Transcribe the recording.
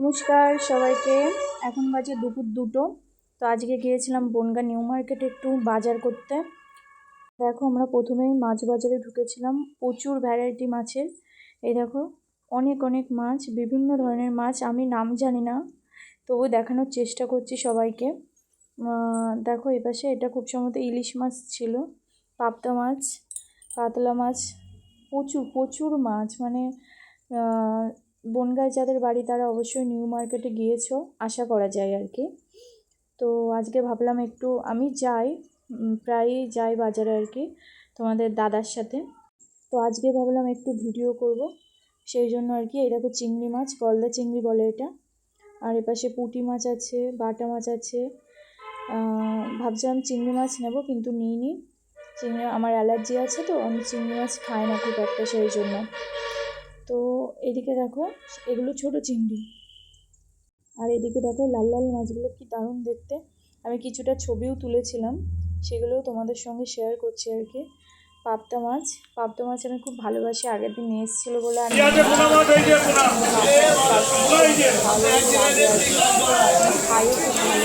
নমস্কার সবাইকে। এখন বাজে দুপুর 2টো। তো আজকে গিয়েছিলাম বনগাঁ নিউ মার্কেটে একটু বাজার করতে। দেখো আমরা প্রথমেই মাছ বাজারে ঢুকেছিলাম, প্রচুর ভ্যারাইটি মাছের। এই দেখো অনেক অনেক মাছ, বিভিন্ন ধরনের মাছ, আমি নাম জানি না, তবু দেখানোর চেষ্টা করছি সবাইকে। দেখো এপাশে এটা খুব সম্ভবত ইলিশ মাছ ছিল, পাবদা মাছ, কাতলা মাছ, প্রচুর প্রচুর মাছ। মানে বনগাঁয় যাদের বাড়ি তারা অবশ্যই নিউ মার্কেটে গিয়েছো, আশা করা যায় আর কি। তো আজকে ভাবলাম একটু, আমি যাই প্রায়ই যাই বাজারে আর কি তোমাদের দাদার সাথে। তো আজকে ভাবলাম একটু ভিডিও করব, সেই জন্য আর কি। এই দেখো চিংড়ি মাছ, গলদা চিংড়ি বলে এটা। আর এপাশে পুঁটি মাছ আছে, বাটা মাছ আছে। ভাবছিলাম চিংড়ি মাছ নেব কিন্তু নিইনি, চিংড়ি আমার অ্যালার্জি আছে, তো আমি চিংড়ি মাছ খাই না খুব একটা, সেই জন্য। তো এদিকে দেখো এগুলো ছোট চিংড়ি, আর এদিকে দেখো লাল লাল মাছগুলো কি দারুণ দেখতে। আমি কিছুটা ছবিও তুলেছিলাম, সেগুলোও তোমাদের সঙ্গে শেয়ার করছি আর কি। পাবদা মাছ, পাবদা মাছ আমি খুব ভালোবাসি, আগের দিন নিয়ে এসেছিলো বলে আমি খাইও খুব ভালো।